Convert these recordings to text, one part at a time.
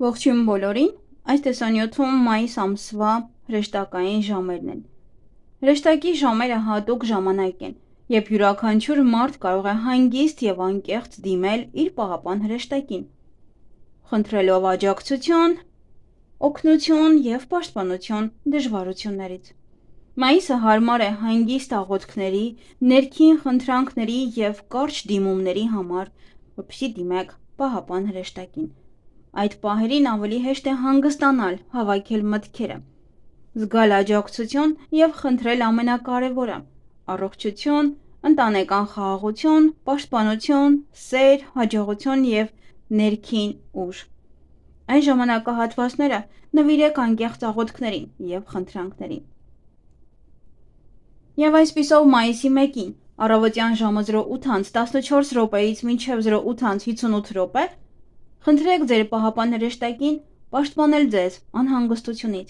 Ողջույն բոլորին, այս տեսանյութում մայիս ամսվա հրեշտակային ժամերն են։ Հրեշտակի ժամերը հատուկ ժամանակ են, երբ յուրաքանչյուր մարդ կարող է հանգիստ և անկեղծ դիմել իր պահապան հրեշտակին, խնդրելով աջակցություն, օգնություն և պաշտպանություն դժվարություններից։ Մայիսը հարմար է հանգիստ աղոթքների, ներքին խնդրանքների և կարճ դիմումների համար, որպեսզի դիմեք պահապան հրեշտակին։ Այդ պահերին ավելի հեշտ է հանգստանալ, հավաքել մտքերը, զգալ աջակցություն և խնդրել ամենակարևորը՝ առողջություն, ընտանեկան խաղաղություն, պաշտպանություն, սեր, հաջողություն և ներքին ուժ։ Այս ժամանակահատվածները նվիրեք անկեղծ աղոթքներին և խնդրանքներին։ Եվ այսպիսով մայիսի 1-ին առավոտյան ժամը 08:14-ից մինչև 08:58 խնդրեք ձեր պահապան հրեշտակին պաշտպանել ձեզ անհանգստությունից,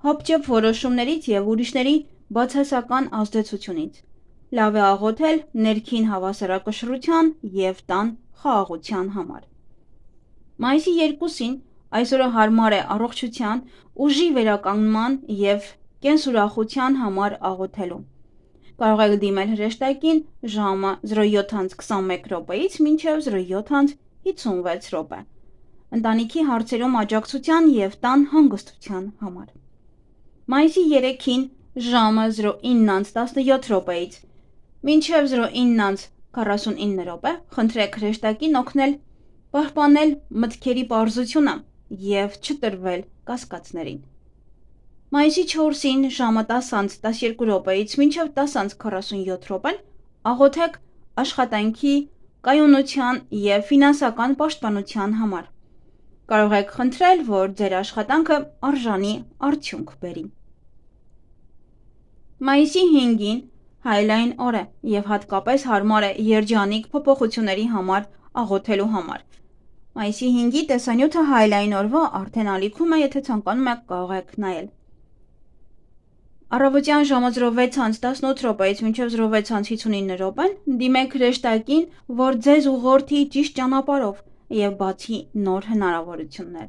հապճեպ որոշումներից և ուրիշների բացասական ազդեցությունից։ Լավ է աղոթել ներքին հավասարակշռության և տան խաղաղության համար։ Մայիսի 2-ին այս օրը հարմար է առողջության, ուժի վերականգնման և կենսուրախության համար աղոթելու։ Կարող եք դիմել հրեշտակին ժամը 07:21-ից մինչև 07:56 ընտանիքի հարցերում աջակցության և տան հանգստության համար։ Մայիսի 3-ին ժամը 09:17-ից մինչև 09:49 խնդրեք հրեշտակին օգնել պահպանել մտքերի պարզությունը և չտրվել կասկածներին։ Մայիսի 4-ին ժամը 10:12-ից մինչև 10:47 աղոթեք աշխատանքի, կայունության և ֆինանսական պաշտպանության համար։ Կարող եք խնդրել, որ ձեր աշխատանքը արժանի արդյունք բերի։ Մայիսի 5-ին հայելային օր է և հատկապես հարմար է երջանիկ փոփոխությունների համար աղոթելու համար։ Մայիսի 5-ի տեսանյութը հայելային օրվա արդեն ալիքում է, եթե ցանկանում եք կարող եք նայել։ Առավոտյան ժամը 06:18-ից մինչև 06:59 դիմեք հրեշտակին, որ ձեզ ուղղորդի ճիշտ ճանապարհով և բացի նոր հնարավորություններ։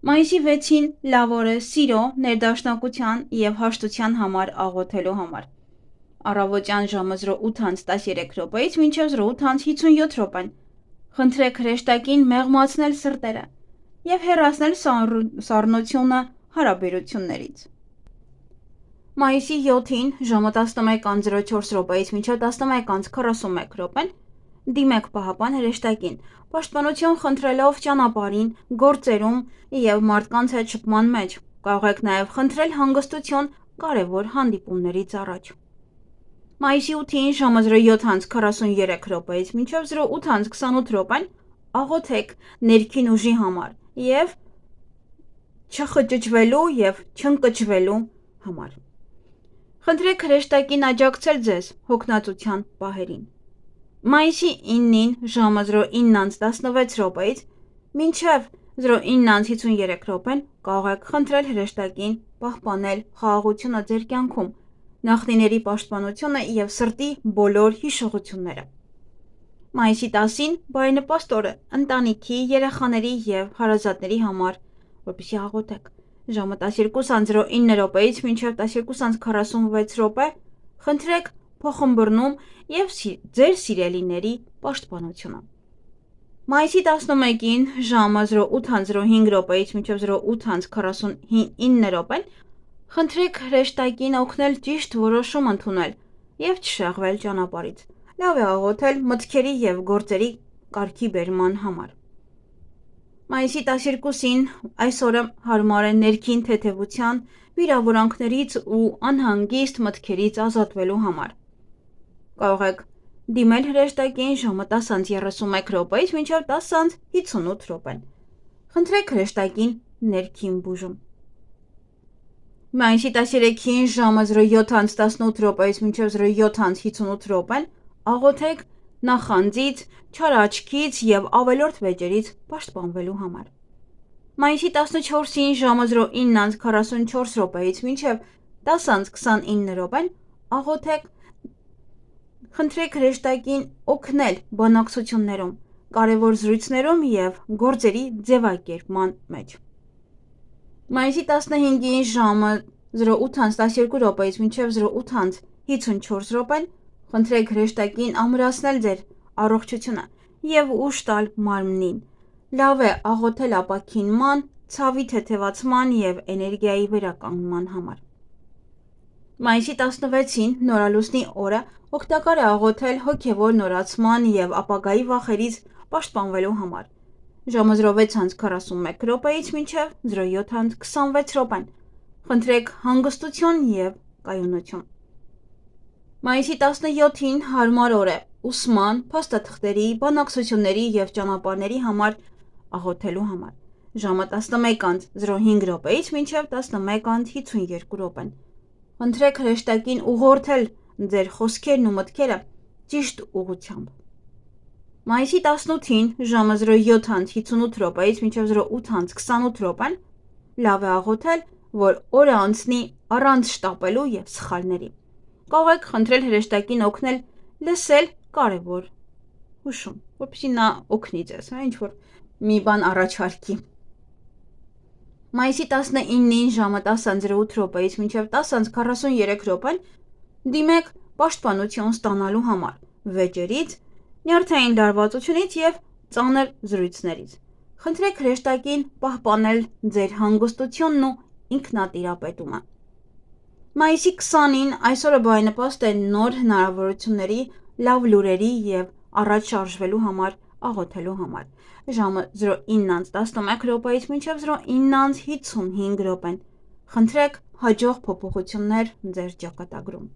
Մայիսի 6-ին լավ օր է սիրո, ներդաշնակության և հաշտության համար աղոթելու համար։ Առավոտյան ժամը 08:13-ից մինչև 08:57 խնդրեք հրեշտակին մեղմացնել սրտերը և հեռացնել սառնությունը հարաբերություններից։ Մայիսի 7-ին ժամը 11:04-ից մինչև 11:41 դիմեք պահապան հրեշտակին, պաշտպանություն խնդրելով ճանապարհին, գործերում և մարդկանց հետ շփման մեջ։ Կարող եք նաև խնդրել հանգստություն կարևոր հանդիպումներից առաջ։ Մայիսի 8-ին ժամը 07:43-ից մինչև 08:28 աղոթեք ներքին ուժի համար և չխճճվելու և չընկճվելու համար։ Խնդրեք հրեշտակին աջակցել ձեզ հոգնածության պահերին։ Մայիսի 9-ին ժամը 09:16-ից մինչև 09:53 կարող եք խնդրել հրեշտակին պահպանել խաղաղությունը ձեր կյանքում, նախնիների պաշտպանությունը և սրտի բոլոր հիշողությունները։ Մայիսի 10-ին բարենպաստ օր է ընտանիքի, երեխաների և հարազատների համար, որպեսզի աղոթեք։ Ժամը 12:09-ից մինչև 12:46 խնդրեք փոխըմբռնում և ձեր սիրելիների պաշտպանությունը։ Մայիսի 11-ին ժամը 08:05-ից մինչև 08:49 խնդրեք հրեշտակին օգնել ճիշտ որոշում ընդունել և չշեղվել ճանապարհից։ Լավ է աղոթել մտքերի և գործերի կարգի բերման համար։ Մայիսի 12-ին այս օրը հարմար է ներքին թեթևության, վիրավորանքներից ու անհանգիստ մտքերից ազատվելու համար։ Կարող եք դիմել հրեշտակին ժամը 10:31-ից մինչև 10:58 խնդրեք հրեշտակին ներքին բուժում։ Մայիսի 13-ին ժամը 07:18-ից մինչև 07:58 աղոթեք նախանձից, չար աչքից և ավելորդ վեճերից պաշտպանվելու համար։ Մայիսի 14-ին ժամը 09:44-ից մինչև 10:29 աղոթեք խնդրեք հրեշտակին օգնել բանակցություններում, կարևոր զրույցներում և գործերի ձևակերպման մեջ։ Մայիսի 15-ին ժամը 08:12 մինչև 08:54 խնդրեք հրեշտակին ամրացնել ձեր առողջությունը և ուժ տալ մարմնին։ Լավ է աղոթել ապաքինման, ցավի թեթևացման և էներգիայի վերականգնման համար։ Մայիսի 16-ին նորալուսնի օրը օգտակար է աղոթել հոգևոր նորացման և ապագայի վախերից պաշտպանվելու համար։ Ժամը 06:41 մինչև 07:26 խնդրեք հանգստություն և կայունություն։ Մայիսի 17-ին հարմար օր է ուսման, փաստաթղթերի, բանակցությունների և ճանապարհների համար աղոթելու համար։ Ժամը 11:05 մինչև 11:52 խնդրեք հրեշտակին ուղղորդել ձեր խոսքերն ու մտքերը ճիշտ ուղղությամբ։ Մայիսի 18-ին ժամը 07:58 մինչև 08:28 լավ է աղոթել, որ օրը անցնի առանց շտապելու և սխալների։ Կարող եք խնդրել հրեշտակին օգնել լսել կարևոր հուշում, որպեսզի նա օգնի ձեզ, ինչ-որ մի բան առաջարկի։ Մայիսի 19-ին ժամը 10:08 մինչև 10:43 դիմեք պաշտպանություն ստանալու համար վեճերից, նյարդային լարվածությունից և ծանր զրույցներից։ Խնդրեք հրեշտակին պահպանել ձեր հանգստությունն ու ինքնատիրապետումը։ Մայիսի 20-ին այսօրը բարենպաստ է նոր հնարավորությունների, լավ լուրերի և առաջ շարժվելու համար աղոթելու համար։ Ժամը 09:11 մինչև 09:55 խնդրեք հաջող փոփոխություններ ձեր ճակատագրում։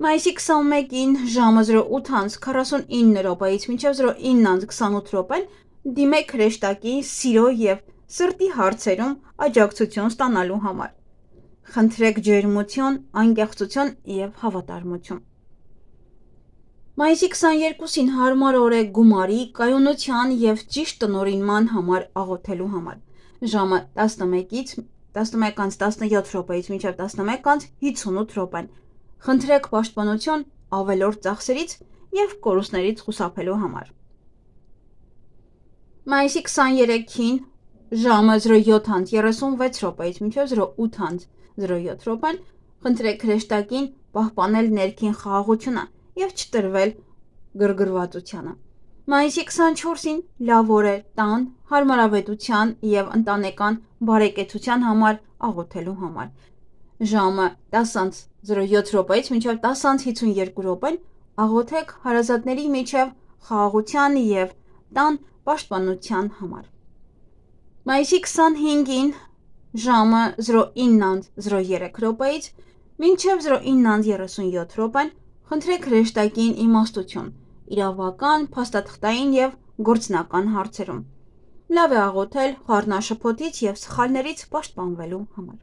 Մայիսի 21-ին ժամը 08:49 մինչև 09:28 դիմեք հրեշտակի սիրո և սրտի հարցերում աջակցություն ստանալու համար։ Խնդրեք ջերմություն, անկեղծություն և հավատարմություն։ Մայիսի 22-ին հարմար օր է գումարի, կայունության և ճիշտ տնօրինման համար աղոթելու համար։ Ժամը 11:17 մինչև 11:58 խնդրեք պաշտպանություն ավելորդ ծախսերից և կորուստներից խուսափելու համար։ Մայիսի 23-ին ժամը 07:36 մինչև 08:07 խնդրեք հրեշտակին պահպանել ներքին խաղաղությունը և չտրվել գրգռվածությանը։ Մայիսի 24-ին լավ օր է տան, հարմարավետության և ընտանեկան բարեկեցության համար աղոթելու համար։ Ժամը 10:07 մինչև 10:52 աղոթեք հարազատների միջև խաղաղության և տան պաշտպանության համար։ Մայիսի 25-ին ժամը 09:03 մինչև 09:37 խնդրեք հրեշտակին իմաստություն իրավական, փաստաթղթային և գործնական հարցերում։ Լավ է աղոթել խառնաշփոթից և սխալներից պաշտպանվելու համար։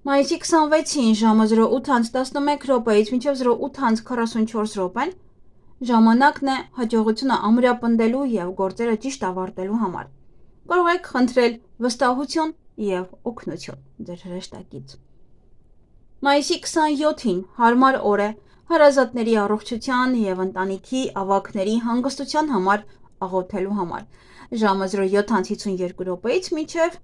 Մայիսի 26-ին ժամը 08:11 մինչև 08:44 ժամանակն է հաջողությունը ամրապնդելու և գործերը ճիշտ ավարտելու համար։ Կարող եք խնդրել վստահություն և օգնություն ձեր հրեշտակից։ Մայիսի 27-ին հարմար օր է հարազատների առողջության և ընտանիքի ավագների հանգստության համար աղոթելու համար։ Ժամը 07:52 մինչև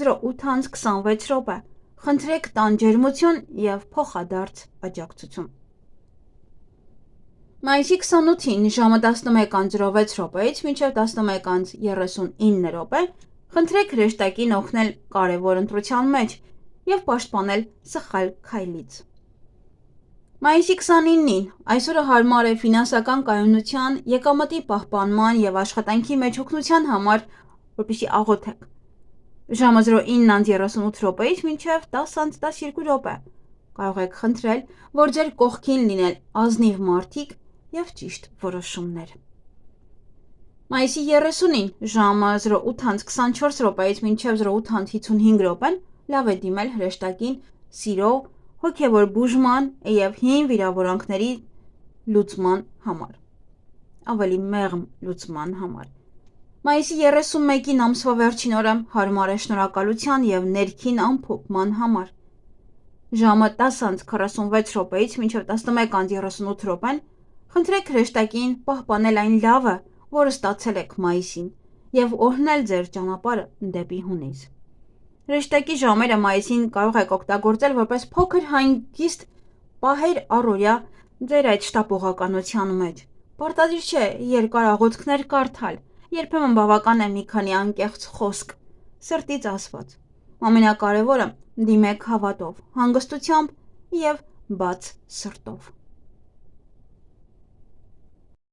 08:26 խնդրեք տան ջերմություն և փոխադարձ աջակցություն։ Մայիսի 28-ին ժամը 11:06 մինչև 11:39 խնդրեք հրեշտակին օգնել կարևոր ընտրության մեջ և պաշտպանել սխալ քայլից։ Մայիսի 29-ին այսօրը հարմար է ֆինանսական կայունության, եկամտի պահպանման և աշխատանքի մեջ օգնության համար, որպեսզի աղոթեք։ Ժամը 09:38 մինչև 10:12 կարող եք խնդրել, որ ձեր կողքին լինեն ազնիվ մարդիկ և ճիշտ որոշումներ։ Մայիսի 30-ին ժամը 08:24 մինչև 08:55 լավ է դիմել հրեշտակին սիրո, հոգևոր բուժման և հին վիրավորանքների լուծման համար։ Ավելի մեղմ լուծման համար։ Մայիսի 31-ին ամսվա վերջին օրը հարմար է շնորհակալության և ներքին ամփոփման համար։ Ժամը 10:46 մինչև 11:38 Խնդրեք հրեշտակին պահպանել այն լավը, որը ստացել եք մայիսին, և օրհնել ձեր ճանապարհը դեպի հունիս։ Հրեշտակի ժամերը մայիսին կարող եք օգտագործել որպես փոքր հանգիստ պահեր առօրյա ձեր այդ շտապողականության մեջ։ Պարտադիր չէ երկար աղոթքներ կարդալ, երբեմն բավական է մի քանի անկեղծ խոսք, սրտից ասված։ Ամենակարևորը՝ դիմեք հավատով, հանգստությամբ և բաց սրտով։